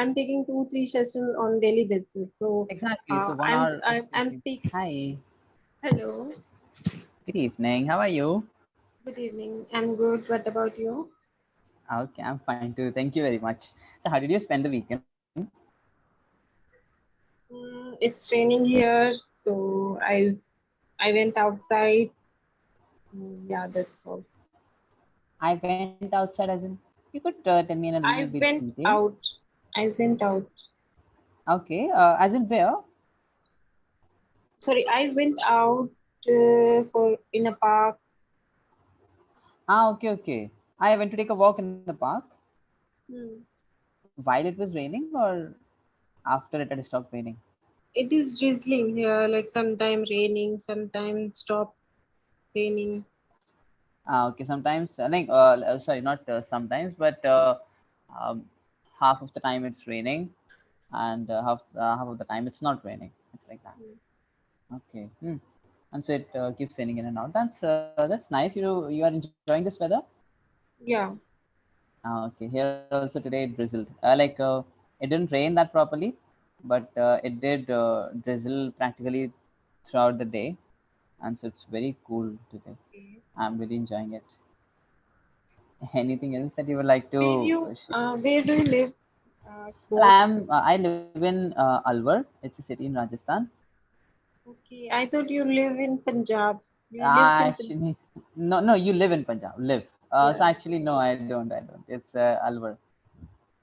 I'm taking 2-3 sessions on daily basis. So Exactly. So one I'm hour is I'm two I'm things. speak. Hi. Hello. Good evening. How are you? Good evening. I'm good. What about you? Okay, I'm fine too. Thank you very much. So how did you spend the weekend? It's raining here, so I went outside. Yeah, that's all. I went outside as in you could tell me in a little I bit went detail. out. I went out. Okay. As in where? Sorry, I went out for in a park. Ah, okay, okay. I went to take a walk in the park Hmm. while it was raining or after it had stopped raining. It is drizzling here, like sometime raining, sometimes stop raining. Ah, okay. Sometimes, sorry, not sometimes, but um, half of the time it's raining, and half of the time it's not raining. It's like that. Okay. And so it keeps raining in and out. That's nice. You are enjoying this weather? Yeah. Okay. Here also today it drizzled. It didn't rain that properly, but it did drizzle practically throughout the day, and so it's very cool today. Okay. I'm really enjoying it. Anything else that you would like to share? Where do you live? Well, Both. I live in Alwar. It's a city in Rajasthan. Okay, I thought you live in Punjab. You live in Punjab. Actually, no. You live in Punjab. Live. So Yeah. actually, no, I don't. I don't. It's Alwar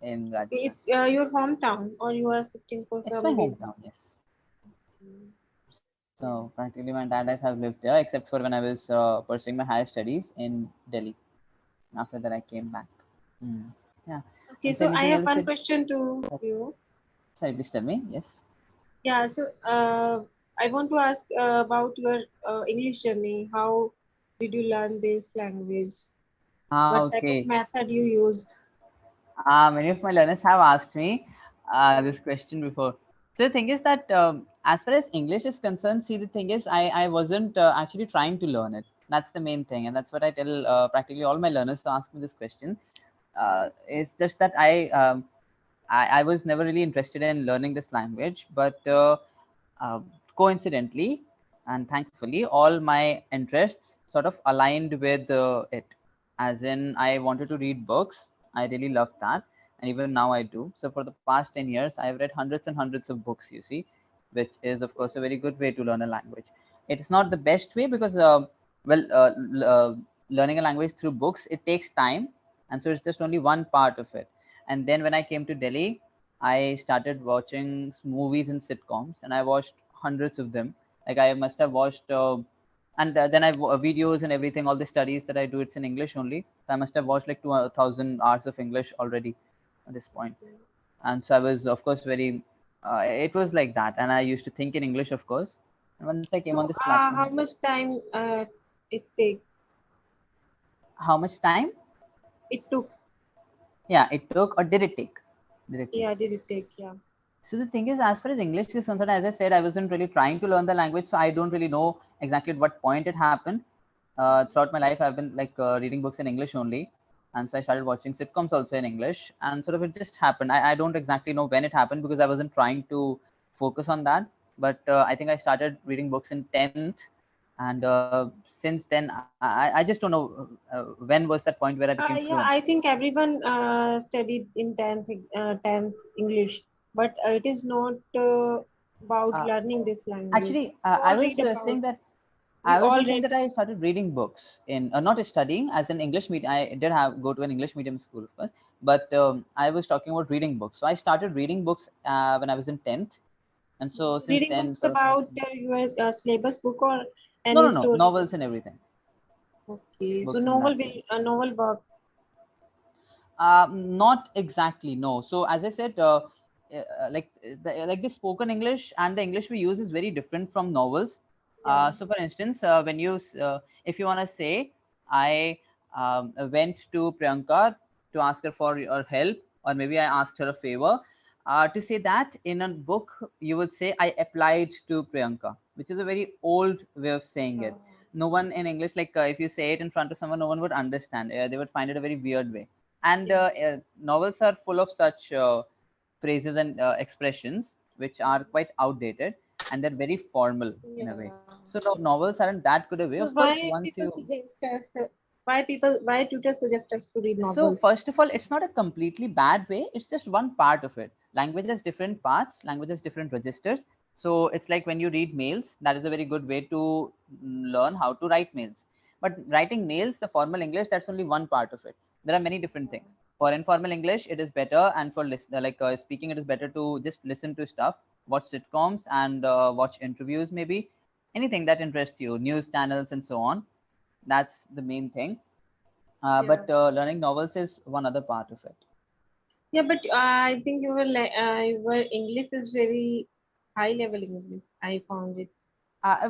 in Okay, Rajasthan. it's your hometown, or you are shifting for It's my some reason. hometown. Yes. Okay. So Yeah. practically, my dad and I have lived there, except for when I was pursuing my higher studies in Delhi. After that, I came back. Mm. Yeah. Okay, And so, so I anything have else one that? question to you. Sorry, please tell me. Yes. Yeah, so I want to ask about your English journey. How did you learn this language? Ah, What type of okay. method you used? Many of my learners have asked me this question before. So the thing is that as far as English is concerned, see, the thing is I wasn't actually trying to learn it. That's the main thing, and that's what I tell practically all my learners to ask me this question. It's just that I was never really interested in learning this language, but uh, coincidentally and thankfully, all my interests sort of aligned with it. As in, I wanted to read books. I really loved that, and even now I do. So for the past 10 years, I've read hundreds and hundreds of books. You see, which is of course a very good way to learn a language. It's not the best way because well, learning a language through books, it takes time, and so it's just only one part of it. And then when I came to Delhi, I started watching movies and sitcoms, and I watched hundreds of them. Like I must have watched, and then videos and everything. All the studies that I do, it's in English only. So I must have watched like 2,000 hours of English already at this point. And so I was, of course, very. It was like that, and I used to think in English, of course. And once I came on So, this platform, how much time it take? how much time? It took. Yeah, it took, or did it take? Did it take? Yeah, did it take? Yeah. So the thing is, as far as English is concerned, as I said, I wasn't really trying to learn the language, so I don't really know exactly at what point it happened. Throughout my life, I've been like reading books in English only, and so I started watching sitcoms also in English, and sort of it just happened. I don't exactly know when it happened because I wasn't trying to focus on that. But I think I started reading books in 10th, and since then, I just don't know when was that point where I became Yeah, fluent. I think everyone studied in 10th English, but it is not about Uh, learning this language. Actually, We I all was read about. saying that We I was all just saying read. that I started reading books in not studying as an English medium. I did have go to an English medium school, of course, but I was talking about reading books. So I started reading books when I was in 10th, and so since Reading then, books sort of about your syllabus book or any no story book. novels and everything, Okay, so books in that sense. novel books. Not exactly, no. So as I said, like the spoken English and the English we use is very different from novels. Yeah. So for instance, if you want to say, I went to Priyanka to ask her for your help, or maybe I asked her a favor. To say that in a book, you would say I applied to Priyanka, which is a very old way of saying it. No one in English, like if you say it in front of someone, no one would understand. They would find it a very weird way. And Yeah. novels are full of such. phrases and expressions which are quite outdated, and they're very formal in a way. Yeah. So novels aren't that good a way. So Of course, why once people you suggest us? Why tutors suggest us to read so novels? first of all, it's not a completely bad way. It's just one part of it. Language has different parts. Language has different registers. So it's like when you read mails, that is a very good way to learn how to write mails. But writing mails, the formal English, that's only one part of it. There are many different things. For informal English, it is better, and for speaking, it is better to just listen to stuff, watch sitcoms, and watch interviews, maybe anything that interests you, news channels, and so on. That's the main thing. Yeah. But learning novels is one other part of it. Yeah, but I think your English is very high level English. I found it.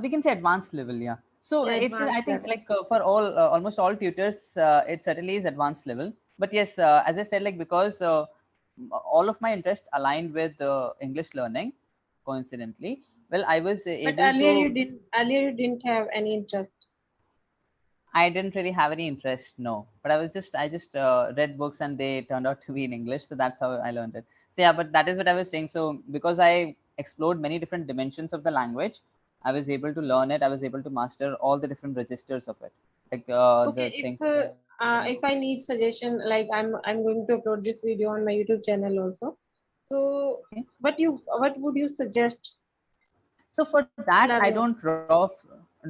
We can say advanced level, yeah. So Yeah, it's I advanced think level. like for all almost all tutors, it certainly is advanced level. But yes, as I said, like because all of my interests aligned with English learning, coincidentally, well, I was But able to. earlier you didn't have any interest. I didn't really have any interest, no. But I just read books and they turned out to be in English, so that's how I learned it. So yeah, but that is what I was saying. So because I explored many different dimensions of the language, I was able to learn it. I was able to master all the different registers of it, like Okay, the things like if I need suggestion, like I'm going to upload this video on my YouTube channel also. So okay. what would you suggest So for that, I learner? don't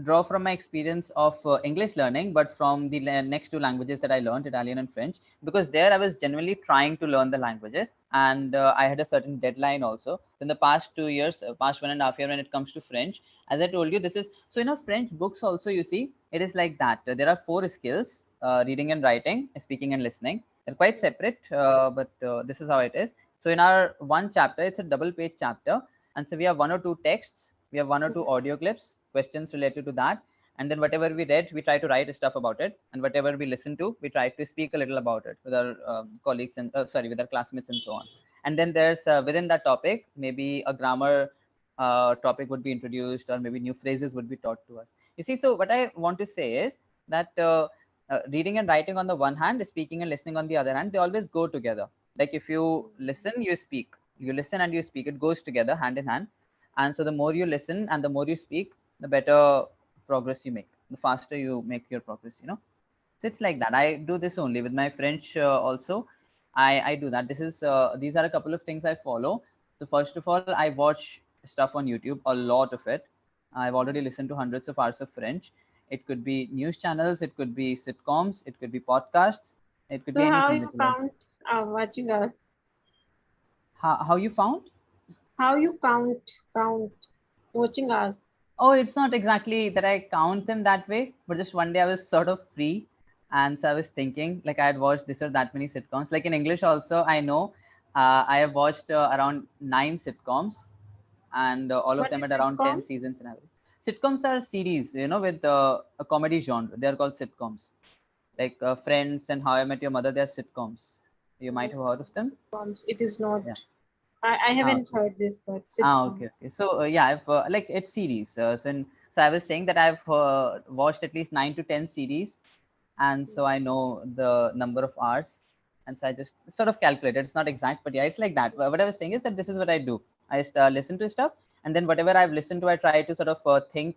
draw from my experience of English learning, but from the next two languages that I learned, Italian and French, because there I was genuinely trying to learn the languages, and I had a certain deadline also. In the past 2 years, past 1.5 year, when it comes to French, as I told you, this is so in our French books also. You see, it is like that. There are four skills: reading and writing, speaking and listening. They're quite separate, but this is how it is. So in our one chapter, it's a double page chapter, and so we have one or two texts, we have one or two audio clips, questions related to that, and then whatever we read, we try to write stuff about it, and whatever we listen to, we try to speak a little about it with our colleagues and sorry, with our classmates and so on. And then there's within that topic, maybe a grammar topic would be introduced, or maybe new phrases would be taught to us. You see, so what I want to say is that reading and writing on the one hand, speaking and listening on the other hand, they always go together. Like if you listen, you speak. You listen and you speak. It goes together hand in hand. And so the more you listen and the more you speak, the better progress you make, the faster you make your progress, you know. So it's like that. I do this only with my French also. I do that. This is these are a couple of things I follow. So first of all, I watch stuff on YouTube, a lot of it. I've already listened to hundreds of hours of French. It could be news channels, it could be sitcoms, it could be podcasts, it could So be how anything you literally. count watching us? How you found? How you count watching us? Oh, it's not exactly that I count them that way, but just one day I was sort of free. And so I was thinking, like, I had watched this or that many sitcoms. Like in English, also, I know I have watched around 9 sitcoms, and all of What them is at around 10 sitcoms? seasons and average. Sitcoms are series, you know, with a comedy genre. They are called sitcoms. Like Friends and How I Met Your Mother, they are sitcoms. You might have heard of them. Sitcoms. It is not. Yeah. I Ah, haven't okay. heard this word. Okay, Sitcoms. okay. So yeah, I've like it's series. So I was saying that I've watched at least 9 to 10 series, and so I know the number of hours, and so I just sort of calculate it. It's not exact, but yeah, it's like that. What I was saying is that this is what I do. I just listen to stuff, and then whatever I've listened to, I try to sort of think,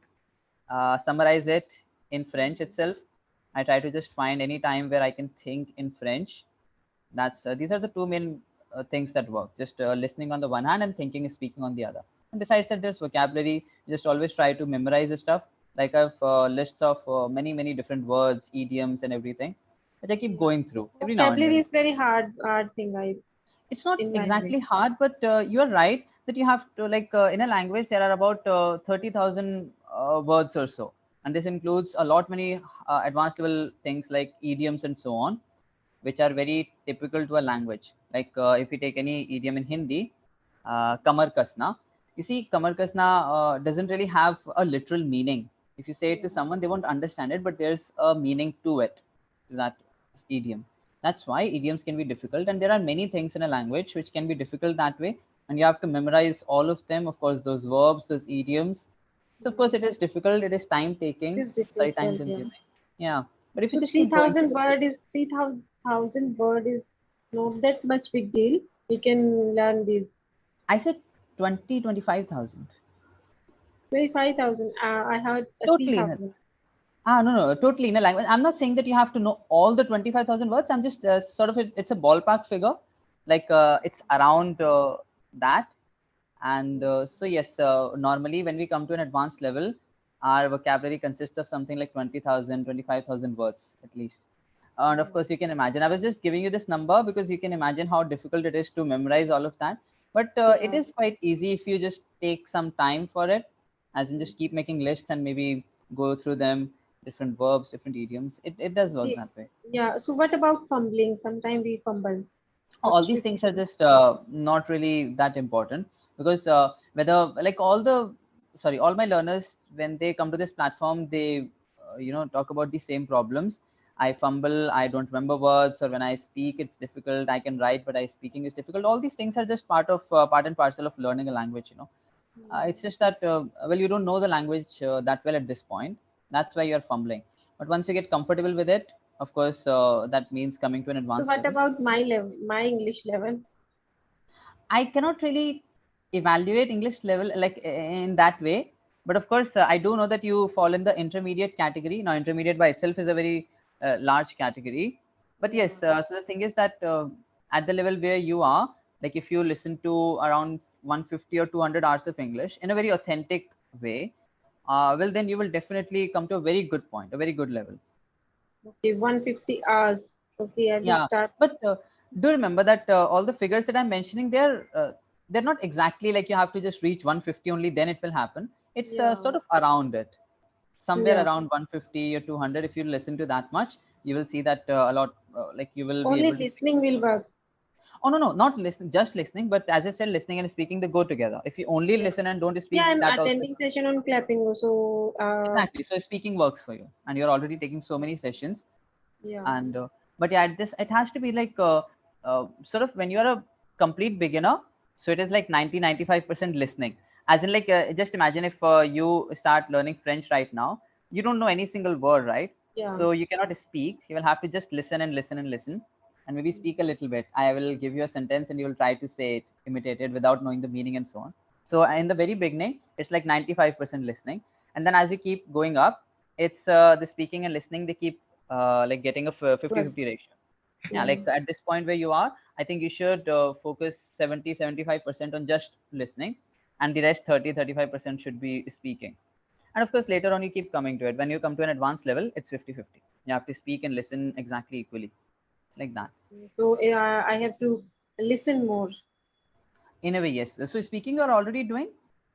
summarize it in French itself. I try to just find any time where I can think in French. That's these are the two main things that work. Just listening on the one hand and thinking and speaking on the other. And besides that, there's vocabulary. Just always try to memorize the stuff. Like I've lists of many different words, idioms, and everything, which I keep Yeah. going through every now and Vocabulary then. is very hard thing. I It's not in language. exactly hard, but you're right that you have to like in a language there are about 30,000 words or so, and this includes a lot many advanced level things like idioms and so on, which are very typical to a language. Like if you take any idiom in Hindi, kamar kasna. You see, kamar kasna doesn't really have a literal meaning. If you say it to someone, they won't understand it, but there's a meaning to it, to that idiom. That's why idioms can be difficult, and there are many things in a language which can be difficult that way, and you have to memorize all of them. Of course, those verbs, those idioms. So of course, it is difficult. It is time It taking. is Sorry, time difficult. Yeah. consuming. Yeah, but if you So just keep going through it, 3,000 word is not that much big deal. we can learn this? I said 25,000. 25,000. I heard Totally. 3,000. No, no, totally in a language. I'm not saying that you have to know all the 25,000 words. I'm just sort of, it's a ballpark figure. Like it's around that. And so, yes, normally when we come to an advanced level, our vocabulary consists of something like 20,000, 25,000 words at least. And of course, you can imagine. I was just giving you this number because you can imagine how difficult it is to memorize all of that. But it Yeah. is quite easy if you just take some time for it, as in just keep making lists and maybe go through them, different verbs, different idioms. It does work Okay. that way. Yeah. So what about fumbling? Sometimes we fumble. What All these should we things are do? just not really that important because whether like all my learners, when they come to this platform, they talk about the same problems. I fumble, I don't remember words, or when I speak it's difficult. I can write but I speaking is difficult. All these things are just part and parcel of learning a language. It's just that well, you don't know the language that well at this point. That's why you're fumbling. But once you get comfortable with it, of course, that means coming to an So advanced what level. about my level, my English level? I cannot really evaluate English level like in that way. But of course, I do know that you fall in the intermediate category. Now, intermediate by itself is a very large category. But Yeah. yes, so the thing is that at the level where you are, like if you listen to around 150 or 200 hours of English in a very authentic way, well, then you will definitely come to a very good point, a very good level. Okay, 150 hours. Okay, I will Yeah, start. but do remember that all the figures that I'm mentioning, they're not exactly like you have to just reach 150 only, then it will happen. It's Yeah. sort of around it, somewhere Yeah. around 150 or 200. If you listen to that much, you will see that a lot. Like you will be Only able to speak. listening will work. Oh no, no, not listening, just listening. But as I said, listening and speaking they go together. If you only Yeah. listen and don't Yeah, speak, I'm that also attending session on clapping. So, exactly. So speaking works for you, and you're already taking so many sessions. yeah. And but yeah, this it has to be like sort of when you're a complete beginner, so it is like 90-95% listening, as in like just imagine if you start learning French right now, you don't know any single word, right? Yeah. So you cannot speak, you will have to just listen and listen and listen, and maybe speak a little bit. I will give you a sentence and you will try to say it, imitate it without knowing the meaning and so on. So in the very beginning it's like 95% listening, and then as you keep going up, it's the speaking and listening, they keep like getting a Well, 50-50 ratio. Yeah, yeah. like at this point where you are, I think you should focus 70-75% on just listening, and the rest 30-35% should be speaking. And of course later on you keep coming to it. When you come to an advanced level, it's 50-50. You have to speak and listen exactly equally. It's like that. So, I have to listen more. In a way, yes. So speaking you're already doing,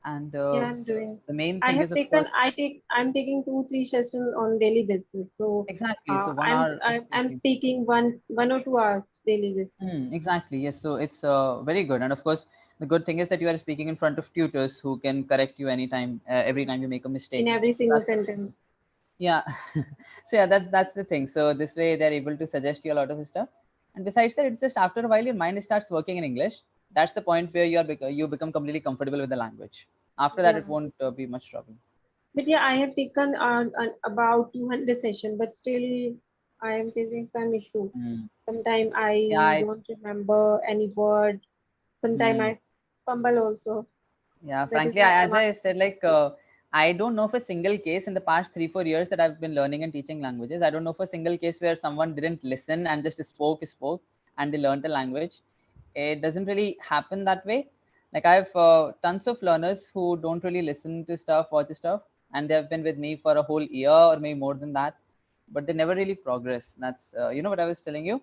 and Yeah, I'm doing. the main I thing have is of taken. course I'm taking 2, 3 sessions on daily basis. So, exactly. So one I'm hour of I'm speaking. speaking 1 or 2 hours daily basis. Exactly. Yes. So it's very good. And of course, the good thing is that you are speaking in front of tutors who can correct you anytime, every Yeah. time you make a In mistake. every So single that's sentence. yeah. So yeah, that's the thing. So this way they're able to suggest you a lot of stuff. And besides that, it's just after a while your mind starts working in English. That's the point where you become completely comfortable with the language. After that, Yeah. it won't be much trouble. But yeah, I have taken about 200 sessions, but still I am facing some issue. Mm. Sometimes Yeah. I don't remember any word. Sometimes Mm. I fumble also. Yeah, That is frankly, why I'm as I asking. said, like I don't know of a single case in the past 3-4 years that I've been learning and teaching languages. I don't know of a single case where someone didn't listen and just spoke, and they learned a language. It doesn't really happen that way. Like I have tons of learners who don't really listen to stuff, watch stuff, and they have been with me for a whole year or maybe more than that, but they never really progress. That's what I was telling you.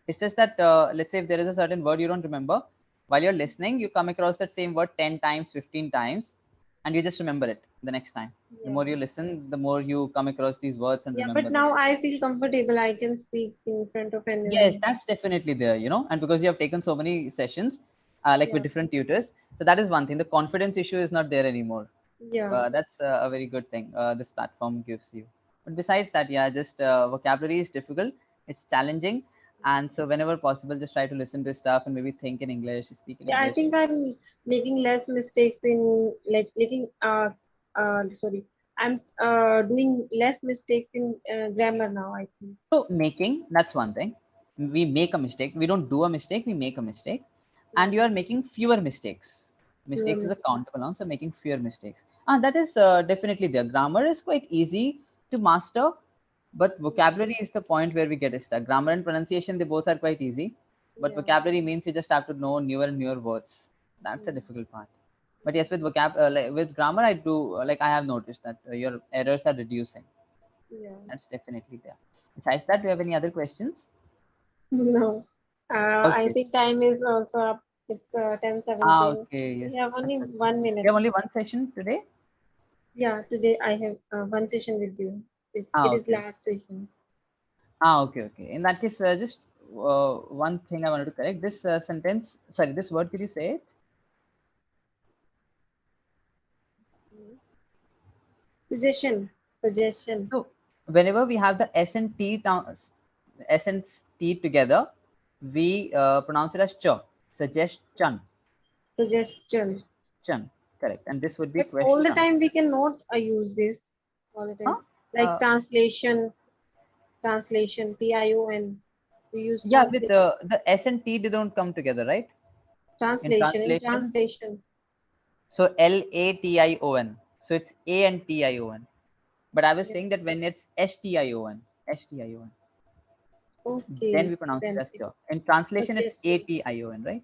It's just that let's say if there is a certain word you don't remember, while you're listening, you come across that same word 10 times, 15 times, and you just remember it the next time. The more Yeah. you listen, the more you come across these words and Yeah, remember but them. now I feel comfortable. I can speak in front of Yes, anyone. that's definitely there. And because you have taken so many sessions, like with Yeah. different tutors, so that is one thing. The confidence issue is not there anymore. Yeah. That's a very good thing this platform gives you. But besides that, yeah, just vocabulary is difficult. It's challenging, and so whenever possible, just try to listen to stuff and maybe think in English, speak in Yeah, I English. think I'm making less mistakes in like making sorry. I'm doing less mistakes in grammar now, I think. So making, that's one thing. We make a mistake. We don't do a mistake. We make a mistake. and you are making fewer mistakes. Mistakes is a countable noun, so making fewer mistakes. That is definitely there. Grammar is quite easy to master, but vocabulary is the point where we get stuck. Grammar and pronunciation, they both are quite easy, but vocabulary means you just have to know newer and newer words. That's the difficult part. But yes, with with grammar, I do like I have noticed that your errors are reducing. Yeah. That's definitely there. Besides that, do you have any other questions? No. I Okay. think time is also up. It's 10:17. Okay. We Yes. have only That's okay. 1 minute. We have only one session today. Yeah, today I have one session with you. It is Okay. last session. Okay. Okay. In that case, just one thing I wanted to correct. This sentence, sorry, this word, could you say it? Suggestion. Suggestion. So, whenever we have the S and T, S and T together, we pronounce it as ch. Suggestion. Suggestion. Suggestion. Correct. And this would be But all the question. time we cannot use this all the Huh? time. Like Uh, translation, TION. We use yeah, with translation. the S and T, they don't come together, right? In Translation. In translation. translation. So LATION. So it's A and TION. But I was Yeah. saying that when it's STION, then Okay. we pronounce it Then as it ch. In translation, it's suggestion. ATION, right?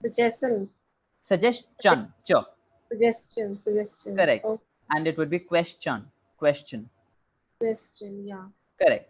Suggestion. Suggestion, ch. Suggestion. Suggestion. Correct. Oh, And it would be question. Question. question. Yeah. Correct.